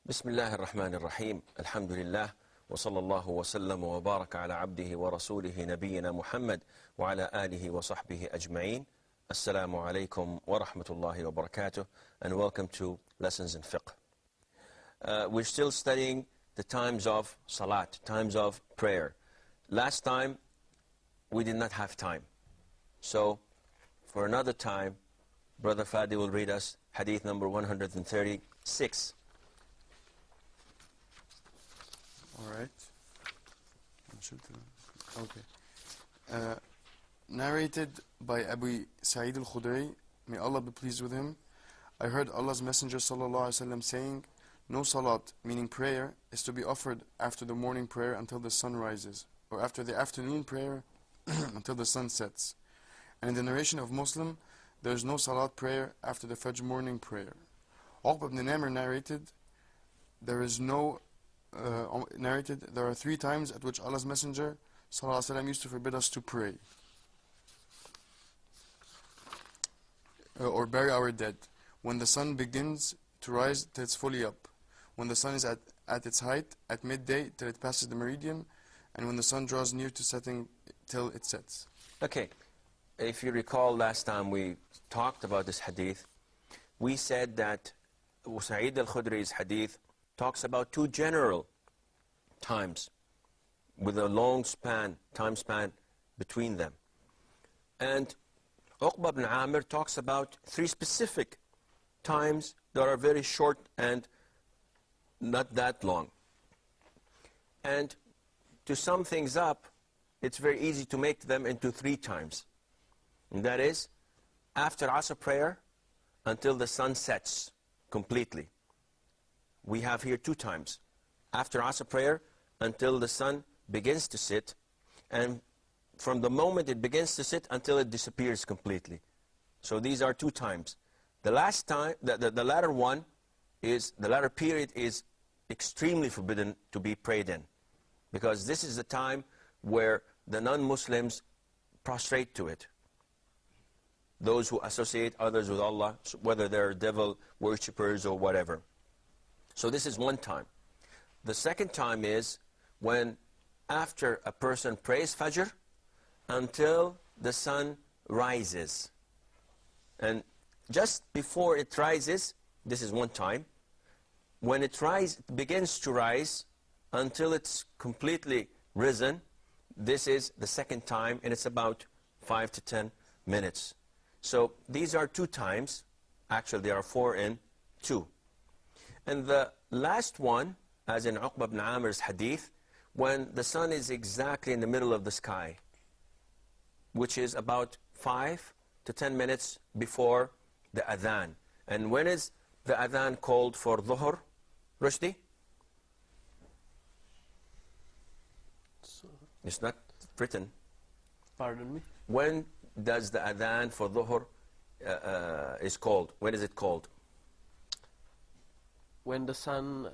بسم الله الرحمن الرحيم الحمد لله وصلى الله وسلم وبارك على عبده ورسوله نبينا محمد وعلى آله وصحبه أجمعين. Assalamu alaikum wa rahmatullahi wa barakatuh, and welcome to Lessons in Fiqh. We're still studying the times of salat, times of prayer. Last time we did not have time, so for another time Brother Fadi will read us hadith number 136. Alright. Okay. Narrated by Abu Sa'id al-Khudri, may Allah be pleased with him, I heard Allah's Messenger ﷺ saying, no salat, meaning prayer, is to be offered after the morning prayer until the sun rises, or after the afternoon prayer until the sun sets. And in the narration of Muslim, there is no salat prayer after the Fajr morning prayer. Uqba ibn Namr narrated, there are 3 times at which Allah's Messenger ﷺ used to forbid us to pray or bury our dead. When the sun begins to rise till it's fully up, when the sun is at its height, at midday till it passes the meridian, and when the sun draws near to setting till it sets. Okay, if you recall last time we talked about this hadith, we said that Sa'id al-Khudri's hadith talks about 2 general times with a long time span between them. And Uqba ibn Amir talks about 3 specific times that are very short and not that long. And to sum things up, it's very easy to make them into 3 times. And that is, after Asr prayer until the sun sets completely. We have here 2 times. After Asr prayer until the sun begins to sit, and from the moment it begins to sit until it disappears completely. So these are 2 times. The last time, the latter one is, the latter period is extremely forbidden to be prayed in, because this is the time where the non-Muslims prostrate to it. Those who associate others with Allah, whether they're devil worshippers or whatever. So this is 1 time. The second time is when after a person prays Fajr until the sun rises. And just before it rises, this is 1 time. When it begins to rise until it's completely risen, this is the 2nd time, and it's about 5 to 10 minutes. So these are 2 times. Actually, there are 4 in 2. And the last one, as in Uqba ibn Amir's hadith, when the sun is exactly in the middle of the sky, which is about 5 to 10 minutes before the adhan. And when is the adhan called for dhuhr, Rushdie? It's not written. Pardon me? When does the adhan for dhuhr is called? When is it called? When the sun...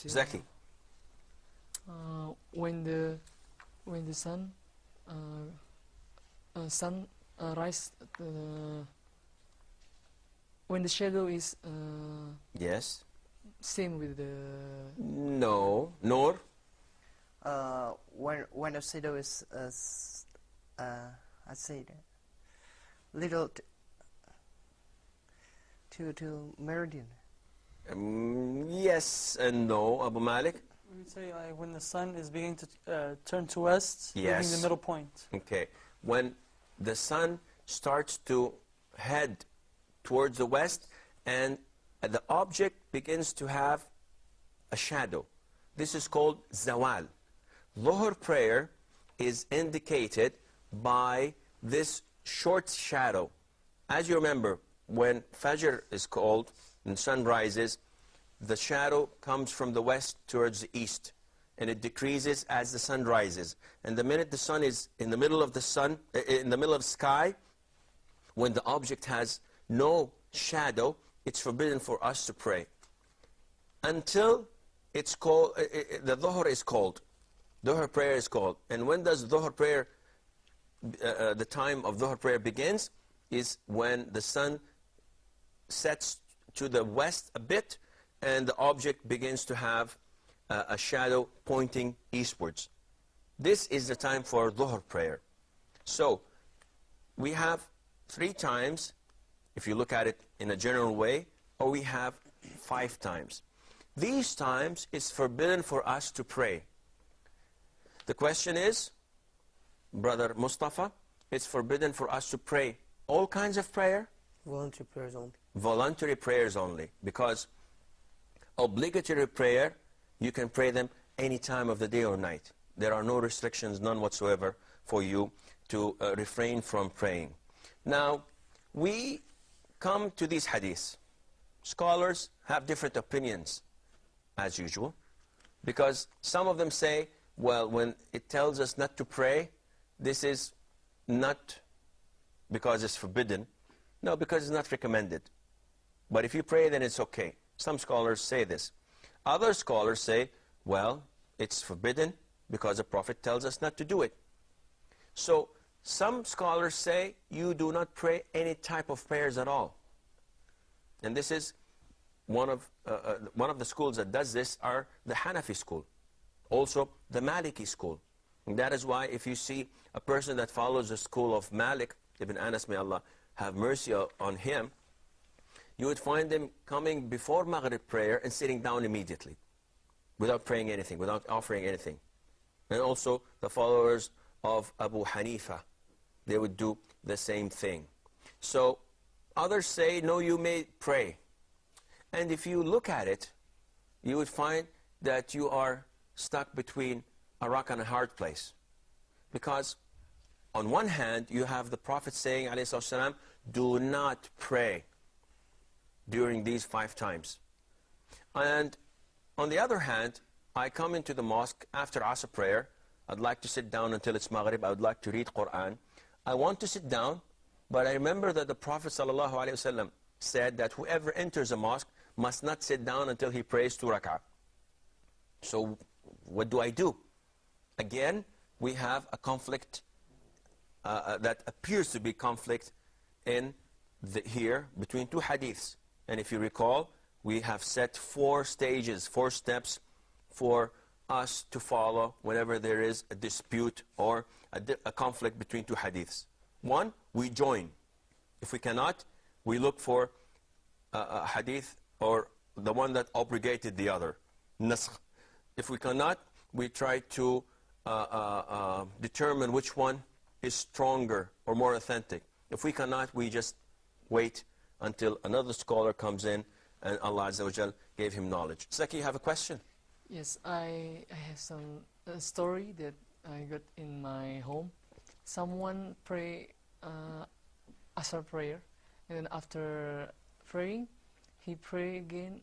Zaki. When the sun rise, when the shadow is Yes. same with the... No. Noor? When the shadow is I say that little to meridian. Yes and no, Abu Malik. We would say when the sun is beginning to turn to west, Yes. leaving the middle point. Okay. When the sun starts to head towards the west and the object begins to have a shadow. This is called zawal. Dhuhr prayer is indicated by this short shadow. As you remember, when Fajr is called and sun rises, the shadow comes from the west towards the east, and it decreases as the sun rises. And the minute the sun is in the middle of the sky, when the object has no shadow, it's forbidden for us to pray until it's called. The dhuhr is called. Dhuhr prayer is called. And when does dhuhr prayer? The time of dhuhr prayer begins is when the sun sets to the west a bit, and the object begins to have a shadow pointing eastwards. This is the time for Dhuhr prayer. So we have 3 times, if you look at it in a general way, or we have 5 times. These times it's forbidden for us to pray. The question is, Brother Mustafa, it's forbidden for us to pray all kinds of prayer? Voluntary prayers only. Voluntary prayers only, because obligatory prayer, you can pray them any time of the day or night. There are no restrictions, none whatsoever, for you to refrain from praying. Now, we come to these hadiths. Scholars have different opinions, as usual, because some of them say, well, when it tells us not to pray, this is not because it's forbidden. No, because it's not recommended. But if you pray, then it's okay. Some scholars say this. Other scholars say, well, it's forbidden because the Prophet tells us not to do it. So some scholars say you do not pray any type of prayers at all. And this is one of the schools that does this are the Hanafi school. Also the Maliki school. And that is why if you see a person that follows the school of Malik ibn Anas, may Allah have mercy on him, you would find them coming before Maghrib prayer and sitting down immediately, without praying anything, without offering anything. And also the followers of Abu Hanifa, they would do the same thing. So others say, no, you may pray. And if you look at it, you would find that you are stuck between a rock and a hard place. Because on one hand, you have the Prophet saying, alayhi salatu wasalam, do not pray during these 5 times. And on the other hand, I come into the mosque after Asr prayer. I'd like to sit down until it's Maghrib. I would like to read Quran. I want to sit down, but I remember that the Prophet ﷺ said that whoever enters a mosque must not sit down until he prays 2 rak'ah. So what do I do? Again, we have a conflict that appears to be conflict in here between 2 hadiths. And if you recall, we have set 4 stages, 4 steps for us to follow whenever there is a dispute or a conflict between 2 hadiths. 1, we join. If we cannot, we look for a hadith or the one that abrogated the other. Nasakh. If we cannot, we try to determine which one is stronger or more authentic. If we cannot, we just wait until another scholar comes in and Allah Azza wa Jal gave him knowledge. Saki, you have a question? Yes, I have some story that I got in my home. Someone pray Asr prayer, and then after praying, he pray again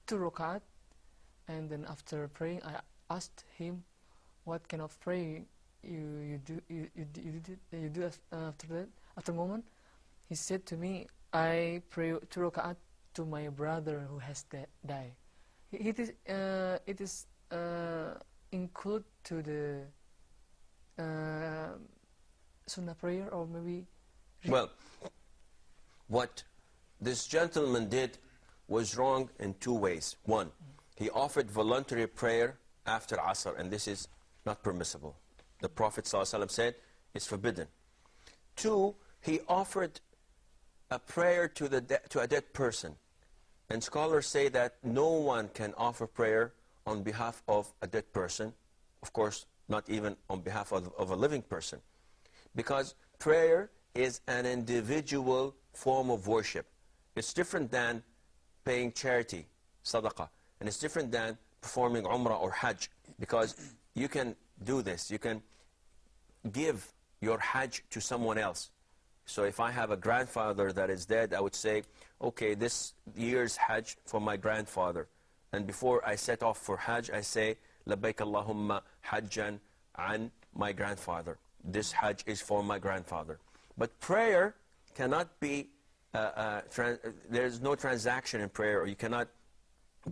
2 rak'at, and then after praying, I asked him, "What kind of prayer you do after that? After a moment, he said to me, "I pray 2 rak'at to my brother who has died." It is include to the sunnah prayer, or maybe. Well, what this gentleman did was wrong in 2 ways. 1, he offered voluntary prayer after Asr, and this is not permissible. The Prophet ﷺ said it's forbidden. 2, he offered a prayer to a dead person. And scholars say that no one can offer prayer on behalf of a dead person. Of course, not even on behalf of a living person. Because prayer is an individual form of worship. It's different than paying charity, sadaqah. And it's different than performing umrah or hajj. Because you can do this. You can give your hajj to someone else. So if I have a grandfather that is dead, I would say, okay, this year's hajj for my grandfather. And before I set off for hajj, I say, labbaik Allahumma hajjan an my grandfather. This hajj is for my grandfather. But prayer cannot be, there's no transaction in prayer, or you cannot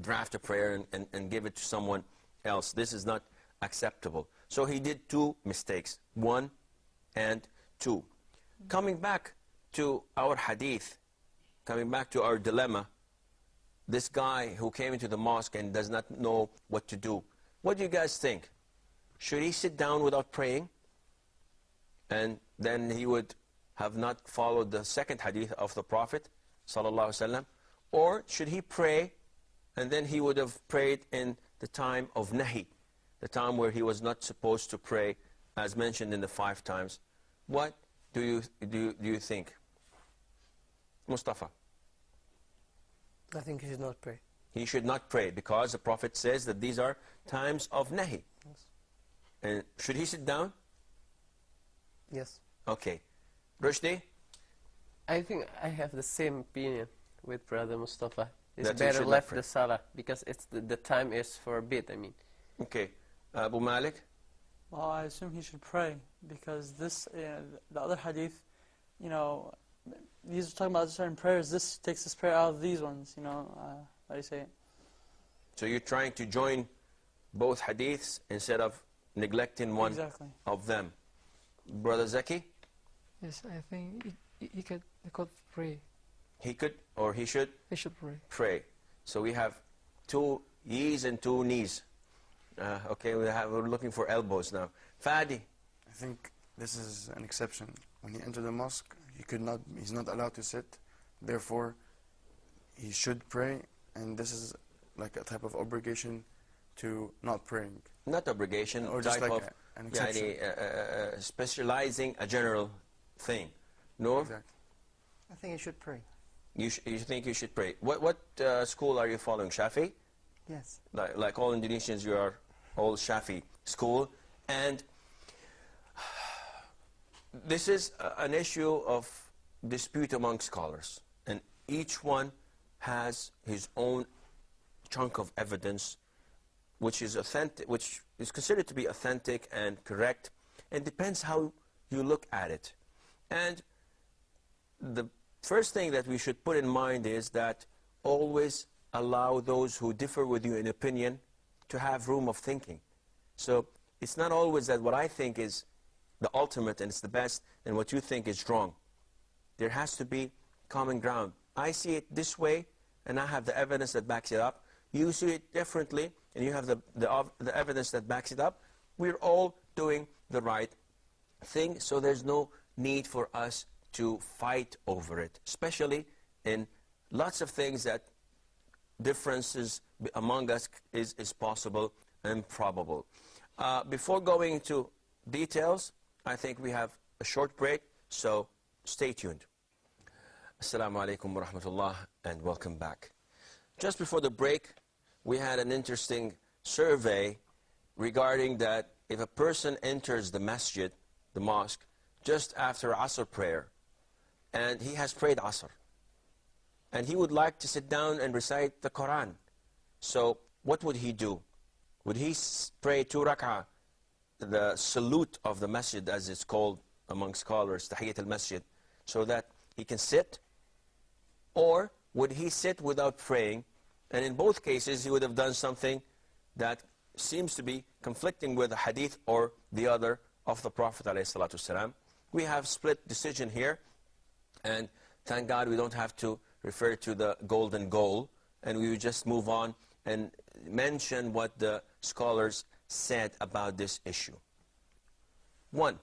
draft a prayer and give it to someone else. This is not acceptable. So he did 2 mistakes, 1 and 2. Coming back to our hadith, coming back to our dilemma, this guy who came into the mosque and does not know what to do, what do you guys think? Should he sit down without praying? And then he would have not followed the second hadith of the Prophet ﷺ, or should he pray and then he would have prayed in the time of nahi, the time where he was not supposed to pray, as mentioned in the 5 times. What do you think? Mustafa? I think you should not pray. He should not pray because the Prophet says that these are times of nahi. Yes. And should he sit down? Yes. Okay. Rushdie? I think I have the same opinion with Brother Mustafa. It's That he better should not left pray. the salah because it's the time is for a bit. I mean, Okay. Abu Malik? Well, I assume he should pray because this, the other hadith, you know, these are talking about certain prayers. This takes this prayer out of these ones, you know. How do you say it? So you're trying to join both hadiths instead of neglecting one Exactly. of them. Brother Zaki? Yes, I think he could pray. He could or he should He should pray. pray. So we have 2 ye's and 2 knees. Okay, we're looking for elbows now. Fadi? I think this is an exception. When he entered the mosque, he's not allowed to sit. Therefore, he should pray, and this is like a type of obligation to not praying. Not obligation, Or just type like of an exception. specializing a general thing. Noor? Exactly. I think you should pray. You think you should pray. What school are you following? Shafi? Yes. Like all Indonesians, you are all Shafi school. And this is an issue of dispute among scholars. And each one has his own chunk of evidence which is authentic, which is considered to be authentic and correct. It depends how you look at it. And the first thing that we should put in mind is that always allow those who differ with you in opinion to have room of thinking. So it's not always that what I think is the ultimate and it's the best and what you think is wrong. There has to be common ground. I see it this way and I have the evidence that backs it up. You see it differently and you have the evidence that backs it up. We're all doing the right thing, so there's no need for us to fight over it, especially in lots of things that differences among us is possible and probable. Before going into details, I think we have a short break, so stay tuned. Assalamu alaikum wa rahmatullah and welcome back. Just before the break, we had an interesting survey regarding that if a person enters the masjid, the mosque, just after Asr prayer, and he has prayed Asr, and he would like to sit down and recite the Quran, so what would he do? Would he pray 2 rak'ah, the salute of the masjid as it's called among scholars, Tahiyyat al-Masjid, so that he can sit? Or would he sit without praying? And in both cases, he would have done something that seems to be conflicting with the hadith or the other of the Prophet ﷺ. We have split decision here, and thank God we don't have to refer to the golden goal, and we would just move on and mention what the scholars said about this issue. 1.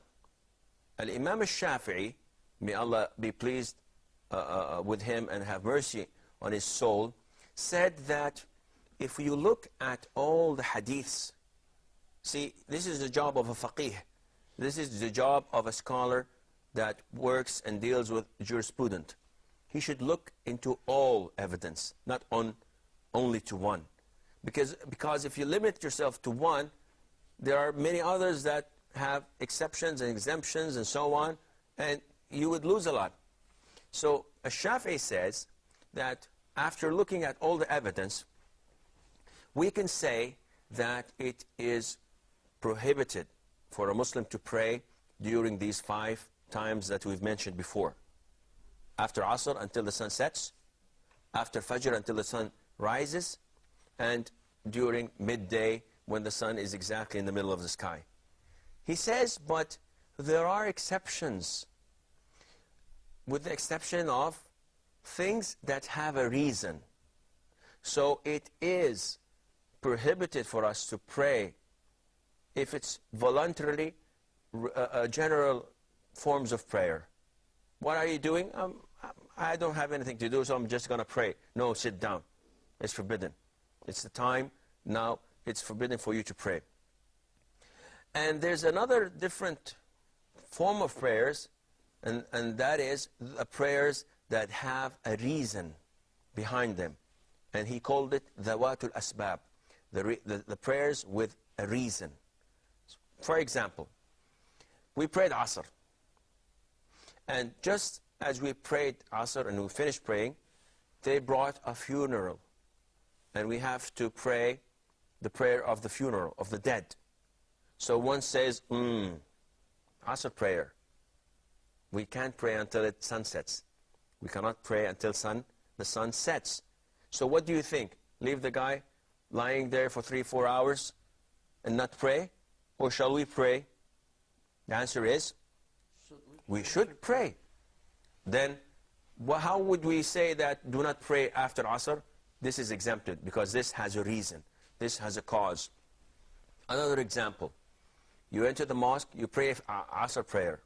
Al-Imam al-Shafi'i, may Allah be pleased with him and have mercy on his soul, said that if you look at all the hadiths, see, this is the job of a faqih. This is the job of a scholar that works and deals with jurisprudence. He should look into all evidence, not only to one. Because if you limit yourself to one, there are many others that have exceptions and exemptions and so on, and you would lose a lot. So Shafi'i says that after looking at all the evidence, we can say that it is prohibited for a Muslim to pray during these 5 times that we've mentioned before. After Asr until the sun sets, after Fajr until the sun rises, and during midday when the sun is exactly in the middle of the sky. He says, but there are exceptions, with the exception of things that have a reason. So it is prohibited for us to pray if it's voluntarily general forms of prayer. What are you doing? I don't have anything to do, so I'm just going to pray. No, sit down. It's forbidden. It's the time now. It's forbidden for you to pray. And there's another different form of prayers, and that is the prayers that have a reason behind them. And he called it dhawatul asbab, the prayers with a reason. For example, we prayed Asr. And just as we prayed Asr and we finished praying, they brought a funeral. And we have to pray the prayer of the funeral, of the dead. So one says, Asr prayer. We can't pray until the sun sets. We cannot pray until the sun sets. So what do you think? Leave the guy lying there for 3-4 hours and not pray? Or shall we pray? The answer is, we should pray. Then, how would we say that do not pray after Asr? This is exempted because this has a reason. This has a cause. Another example. You enter the mosque, you pray Asr prayer.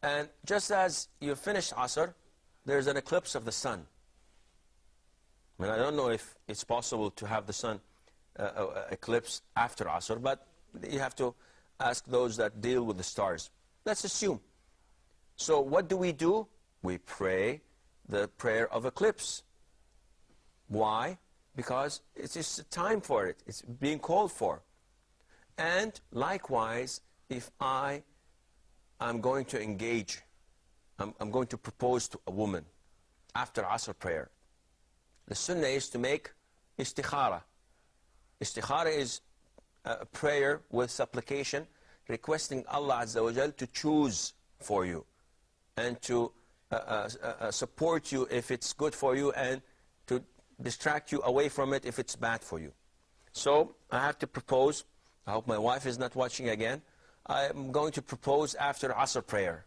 And just as you finish Asr, there's an eclipse of the sun. And I don't know if it's possible to have the sun eclipse after Asr, but you have to ask those that deal with the stars. Let's assume. So what do? We pray the prayer of eclipse. Why? Because it's just a time for it. It's being called for. And likewise, if I'm going to engage, I'm going to propose to a woman after Asr prayer, the sunnah is to make istikhara. Istikhara is a prayer with supplication, requesting Allah Azza wa Jal to choose for you and to support you if it's good for you and to distract you away from it if it's bad for you. So I have to propose. I hope my wife is not watching again. I'm going to propose after Asr prayer.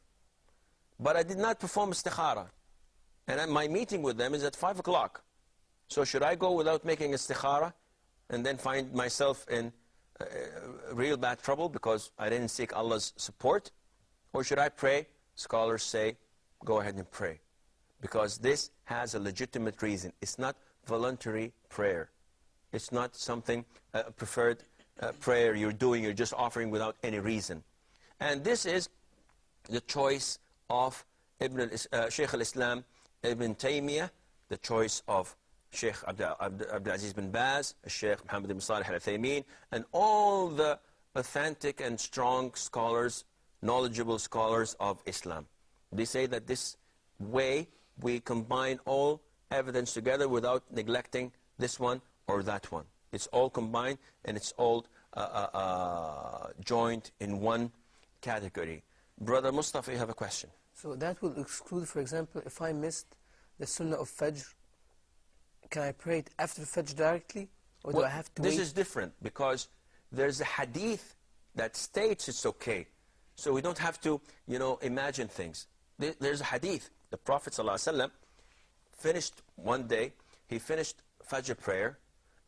But I did not perform istikhara. And my meeting with them is at 5 o'clock. So should I go without making istikhara and then find myself in real bad trouble because I didn't seek Allah's support? Or should I pray? Scholars say, go ahead and pray. Because this has a legitimate reason. It's not voluntary prayer. It's not something preferred prayer you're doing, you're just offering without any reason. And this is the choice of Shaykh al-Islam Ibn Taymiyyah, the choice of Shaykh Abdul Aziz bin Baz, Shaykh Muhammad ibn Salih al-Uthaymeen, and all the authentic and strong scholars, knowledgeable scholars of Islam. They say that this way we combine all evidence together without neglecting this one or that one. It's all combined and it's all joined in one category. Brother Mustafa, you have a question. So that will exclude, for example, if I missed the Sunnah of Fajr, can I pray it after Fajr directly? Or do I have to wait? This is different because there's a hadith that states it's okay. So we don't have to, imagine things. There's a hadith. The Prophet ﷺ finished one day, he finished Fajr prayer,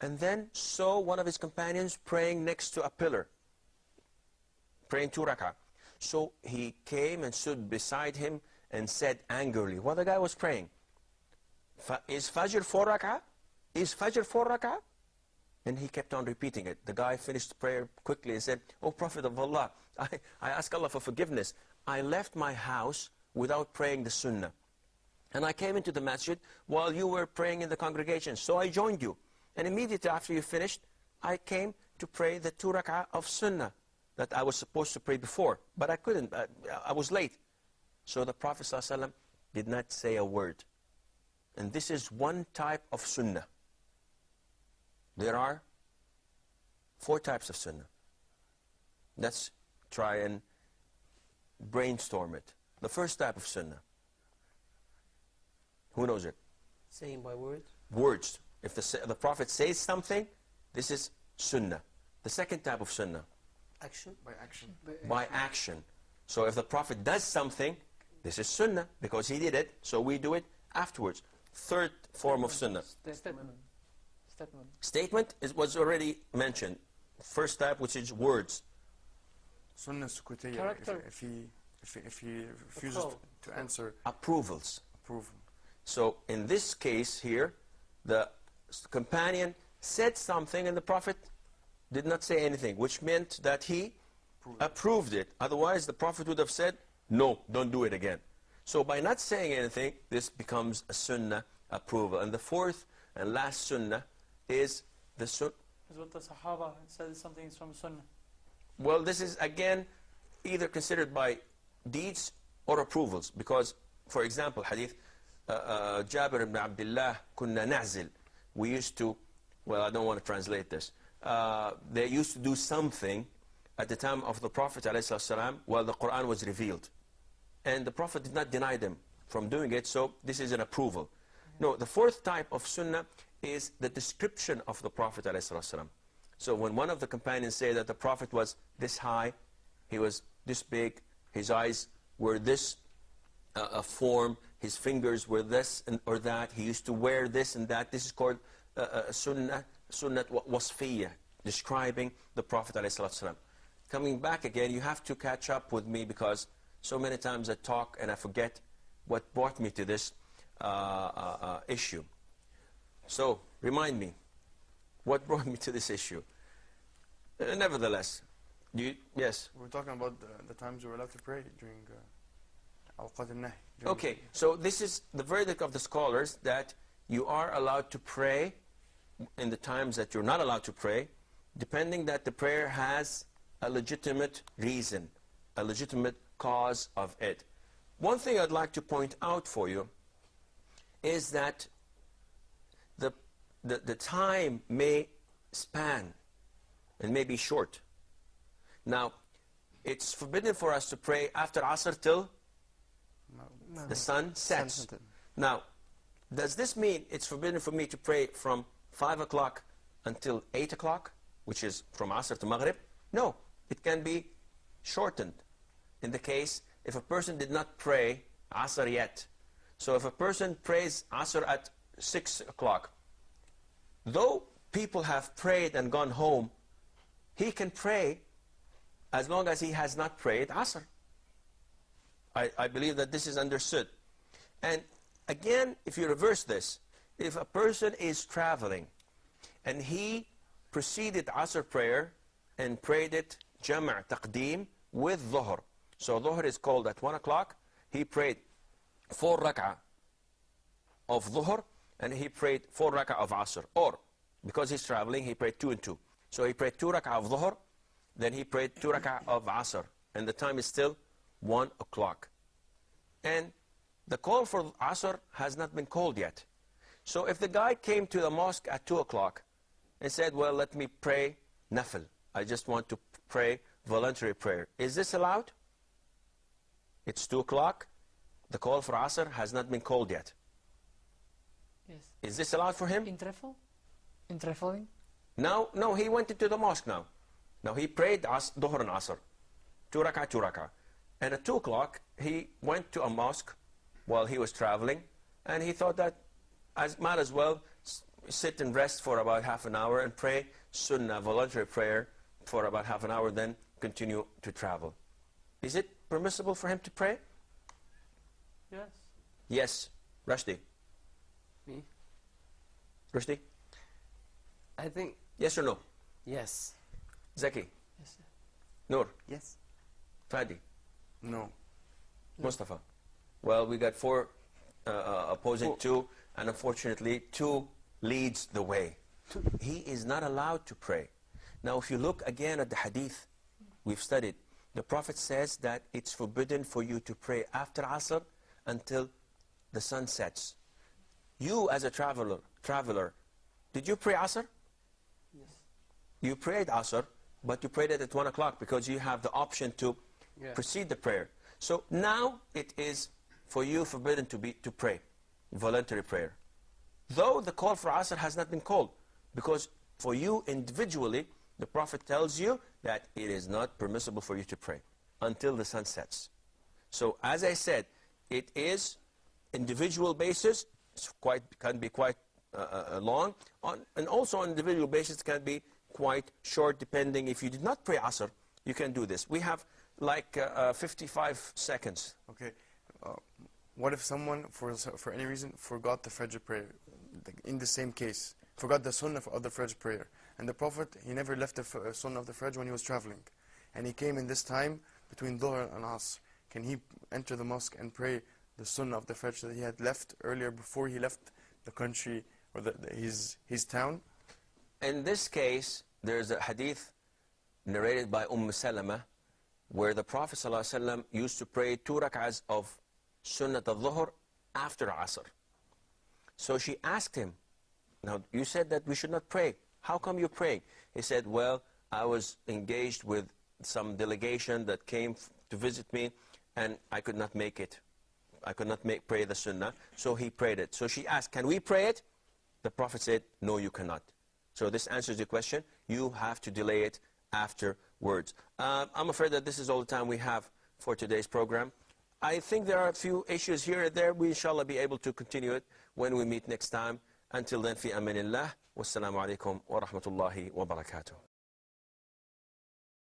and then saw one of his companions praying next to a pillar, praying 2 rak'ah. So he came and stood beside him and said angrily, while the guy was praying, is Fajr 4 rak'ah? Is Fajr 4 rak'ah? And he kept on repeating it. The guy finished the prayer quickly and said, "Oh Prophet of Allah, I ask Allah for forgiveness. I left my house without praying the Sunnah. And I came into the masjid while you were praying in the congregation. So I joined you. And immediately after you finished, I came to pray the 2 rak'ah of Sunnah that I was supposed to pray before. But I couldn't. I was late." So the Prophet ﷺ did not say a word. And this is one type of Sunnah. There are 4 types of Sunnah. Let's try and brainstorm it. The first type of Sunnah. Who knows it? Saying by words? Words. If the Prophet says something, this is Sunnah. The second type of Sunnah. Action? By action. By action. So if the Prophet does something, this is Sunnah because he did it, so we do it afterwards. third form of sunnah. Statement. Statement. Statement was already mentioned. First type, which is words. Sunnah sukutiyya. Character. If he refuses to answer, Approvals. approval. So in this case here, the companion said something and the Prophet did not say anything, which meant that he approved it. Otherwise, the Prophet would have said, no, don't do it again. So by not saying anything, this becomes a sunnah approval. And the fourth and last sunnah is the sunnah. Is what the Sahaba said something is from Sunnah. Well, this is again either considered by deeds or approvals. Because, for example, hadith, Jabir ibn Abdullah, kunna na'zil. We used to, well, I don't want to translate this. They used to do something at the time of the Prophet ﷺ while the Quran was revealed. And the Prophet did not deny them from doing it, so this is an approval. No, the fourth type of sunnah is the description of the Prophet ﷺ. So when one of the companions say that the Prophet was this high, he was this big, his eyes were this form, his fingers were this or that, he used to wear this and that, this is called sunnah wasfiyya, describing the Prophet ﷺ. Coming back again, you have to catch up with me because so many times I talk and I forget what brought me to this issue. So, remind me, what brought me to this issue? Nevertheless, yes? We're talking about the times we're allowed to pray during awqat al-nahy. Okay, so this is the verdict of the scholars that you are allowed to pray in the times that you're not allowed to pray, depending that the prayer has a legitimate reason, a legitimate cause of it. One thing I'd like to point out for you is that the time may span and may be short. Now, it's forbidden for us to pray after Asr till the sun sets. Now, does this mean it's forbidden for me to pray from 5 o'clock until 8 o'clock, which is from Asr to Maghrib? No, it can be shortened. In the case, if a person did not pray Asr yet, so if a person prays Asr at 6 o'clock, though people have prayed and gone home, he can pray as long as he has not prayed Asr. I believe that this is understood. And again, if you reverse this, if a person is traveling and he preceded Asr prayer and prayed it Jam' Taqdeem with Dhuhr. So Dhuhr is called at 1 o'clock. He prayed 4 rak'ah of Dhuhr and he prayed 4 rak'ah of Asr. Or, because he's traveling, he prayed 2 and 2. So he prayed 2 rak'ah of Dhuhr, then he prayed 2 rak'ah of Asr. And the time is still 1 o'clock. And the call for Asr has not been called yet. So if the guy came to the mosque at 2 o'clock and said, well, let me pray nafil, I just want to pray voluntary prayer, is this allowed? It's 2 o'clock. The call for Asr has not been called yet. Yes. Is this allowed for him? In travel? In traveling? No, he went into the mosque now. Now he prayed Dhuhr and Asr. 2 rak'ah, 2 rak'ah. And at 2 o'clock, he went to a mosque while he was traveling, and he thought that might as well sit and rest for about half an hour and pray sunnah, voluntary prayer, for about half an hour, then continue to travel. Is it permissible for him to pray? Yes. Yes. Rushdie? Me? Rushdie? I think Yes or no? yes. Zaki? Yes. Noor? Yes. Fadi? No. Mustafa? Well, we got 4 opposing 2, and unfortunately 2 leads the way. He is not allowed to pray. Now, if you look again at the hadith we've studied, the Prophet says that it's forbidden for you to pray after Asr until the sun sets. You, as a traveler, did you pray Asr? Yes. You prayed Asr, but you prayed it at 1 o'clock because you have the option to precede the prayer. So now it is for you forbidden to pray, voluntary prayer. Though the call for Asr has not been called, because for you individually, the Prophet tells you that it is not permissible for you to pray until the sun sets. So as I said, it is individual basis, can be quite long, and also on individual basis can be quite short, depending. If you did not pray Asr, you can do this. We have like 55 seconds. Okay. What if someone, for any reason, forgot the Fajr prayer? In the same case, forgot the Sunnah of the Fajr prayer. And the Prophet, he never left the Sunnah of the Fajr when he was traveling. And he came in this time between Dhuhr and Asr. Can he enter the mosque and pray the Sunnah of the Fajr that he had left earlier before he left the country or his town? In this case, there's a hadith narrated by Salama where the Prophet ﷺ used to pray 2 rak'ahs of Sunnat al-Dhuhr after Asr. So she asked him, now you said that we should not pray. How come you praying? He said, well, I was engaged with some delegation that came to visit me and I could not make it. I could not pray the Sunnah, so he prayed it. So she asked, can we pray it? The Prophet said, no, you cannot. So this answers your question. You have to delay it afterwards. I'm afraid that this is all the time we have for today's program. I think there are a few issues here and there. We inshallah be able to continue it when we meet next time. Until then, fi amanillah. Wassalamu alaikum wa rahmatullahi wa barakatuh.